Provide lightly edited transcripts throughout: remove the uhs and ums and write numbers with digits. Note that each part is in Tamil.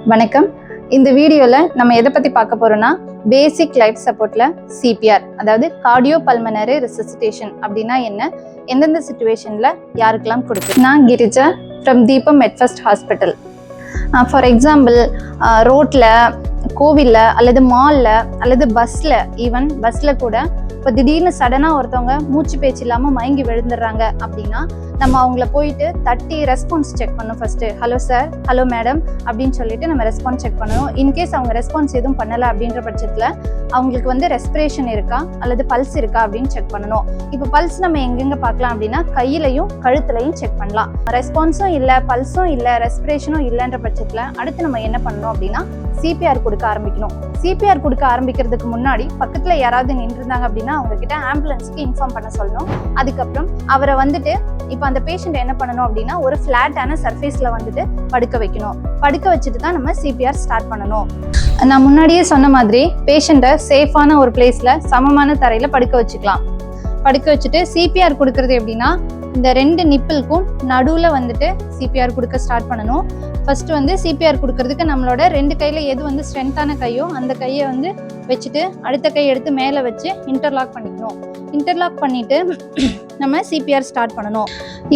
வணக்கம். இந்த வீடியோல நம்ம எதை பத்தி பார்க்க போறோம்னா பேசிக் லைஃப் சப்போர்ட்ல சிபிஆர், அதாவது கார்டியோ பல்மனரி ரெசசிடேஷன் அப்படின்னா என்ன, எந்தெந்த சிச்சுவேஷன்ல யாருக்கெல்லாம் கொடுக்கு. நான் கிரிஜா ஃப்ரம் தீபம் மெட்ஃபர்ஸ்ட் ஹாஸ்பிட்டல். ஃபார் எக்ஸாம்பிள், ரோட்ல, கோவில்ல அல்லது மால்ல அல்லது பஸ்ல, ஈவன் பஸ்ல கூட இப்போ திடீர்னு சடனாக ஒருத்தவங்க மூச்சு பேச்சு இல்லாமல் மயங்கி விழுந்துடுறாங்க அப்படின்னா நம்ம அவங்கள போயிட்டு தட்டி ரெஸ்பான்ஸ் செக் பண்ணணும். First hello sir, hello madam அப்படின்னு சொல்லிட்டு நம்ம ரெஸ்பான்ஸ் செக் பண்ணணும். இன்கேஸ் அவங்க ரெஸ்பான்ஸ் எதுவும் பண்ணலை அப்படின்ற பட்சத்தில் அவங்களுக்கு வந்து ரெஸ்பிரேஷன் இருக்கா அல்லது பல்ஸ் இருக்கா அப்படின்னு செக் பண்ணணும். இப்போ பல்ஸ் நம்ம எங்கெங்க பார்க்கலாம் அப்படின்னா கையிலையும் கழுத்துலையும் செக் பண்ணலாம். ரெஸ்பான்ஸும் இல்லை, பல்ஸும் இல்லை, ரெஸ்பிரேஷனும் இல்லைன்ற பட்சத்தில் அடுத்து நம்ம என்ன பண்ணணும் அப்படின்னா சிபிஆர் கொடுக்க ஆரம்பிக்கணும். சிபிஆர் கொடுக்க ஆரம்பிக்கிறதுக்கு முன்னாடி பக்கத்தில் யாராவது நின்றுருந்தாங்க அப்படின்னா அவங்க கிட்ட ஆம்புலன்ஸ்க்கு இன்ஃபார்ம் பண்ண சொல்லணும். அதுக்கப்புறம் அவரை வந்துட்டு இப்போ அந்த பேஷண்ட் என்ன பண்ணணும் அப்படின்னா ஒரு ஃப்ளாட்டான சர்ஃபேஸ்ல வந்துட்டு படுக்க வைக்கணும். படுக்க வச்சுட்டு தான் நம்ம சிபிஆர் ஸ்டார்ட் பண்ணணும். நான் முன்னாடியே சொன்ன மாதிரி பேஷண்ட்டை சேஃபான ஒரு பிளேஸ்ல சமமான தரையில படுக்க வச்சுக்கலாம். படுக்க வச்சுட்டு சிபிஆர் கொடுக்கறது எப்படின்னா இந்த 2 நிப்பிள்க்கும் நடுவில் வந்துட்டு சிபிஆர் கொடுக்க ஸ்டார்ட் பண்ணணும். ஃபர்ஸ்ட் வந்து சிபிஆர் கொடுக்கறதுக்கு நம்மளோட 2 கையில எது வந்து ஸ்ட்ரென்த்தான கையோ அந்த கையை வந்து வச்சுட்டு அடுத்த கை எடுத்து மேலே வச்சு இன்டர்லாக் பண்ணிக்கணும். இன்டர்லாக் பண்ணிட்டு நம்ம சிபிஆர் ஸ்டார்ட் பண்ணணும்.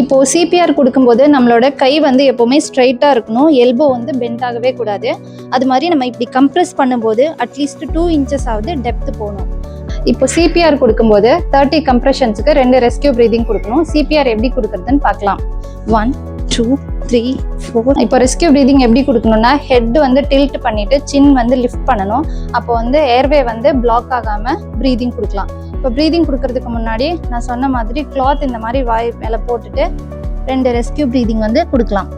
இப்போ சிபிஆர் கொடுக்கும்போது நம்மளோட கை வந்து எப்போவுமே ஸ்ட்ரைட்டாக இருக்கணும், எல்போ வந்து பெண்ட் ஆகவே கூடாது. அது மாதிரி நம்ம இப்படி கம்ப்ரெஸ் பண்ணும்போது அட்லீஸ்ட் 2 இன்ச்சஸ் ஆகுது டெப்த் போகணும். இப்போ சிபிஆர் கொடுக்கும்போது 30 கம்ப்ரெஷன்ஸுக்கு 2 ரெஸ்கியூ ப்ரீதிங் கொடுக்கணும். சிபிஆர் எப்படி கொடுக்குறதுன்னு பார்க்கலாம். 1 2 3 4. இப்போ ரெஸ்கியூ ப்ரீதிங் எப்படி கொடுக்கணும்னா ஹெட் வந்து டில்ட் பண்ணிட்டு சின் வந்து லிஃப்ட் பண்ணணும். அப்போ வந்து ஏர்வே வந்து பிளாக் ஆகாமல் ப்ரீதிங் கொடுக்கலாம். இப்போ ப்ரீதிங் கொடுக்கறதுக்கு முன்னாடி நான் சொன்ன மாதிரி கிளாத் இந்த மாதிரி வாய் மேலே போட்டுட்டு 2 ரெஸ்கியூ ப்ரீதிங் வந்து கொடுக்கலாம்.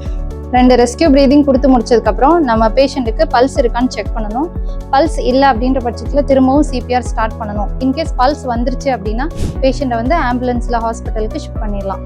2 ரெஸ்கியூ ப்ரீதிங் கொடுத்து முடிச்சதுக்கப்புறம் நம்ம பேஷண்ட்டுக்கு பல்ஸ் இருக்கான்னு செக் பண்ணணும். பல்ஸ் இல்லை அப்படின்ற பட்சத்தில் திரும்பவும் சிபிஆர் ஸ்டார்ட் பண்ணணும். இன்கேஸ் பல்ஸ் வந்துருச்சு அப்படின்னா பேஷண்ட்டை வந்து ஆம்புலன்ஸில் ஹாஸ்பிட்டலுக்கு ஷிஃப்ட் பண்ணிடலாம்.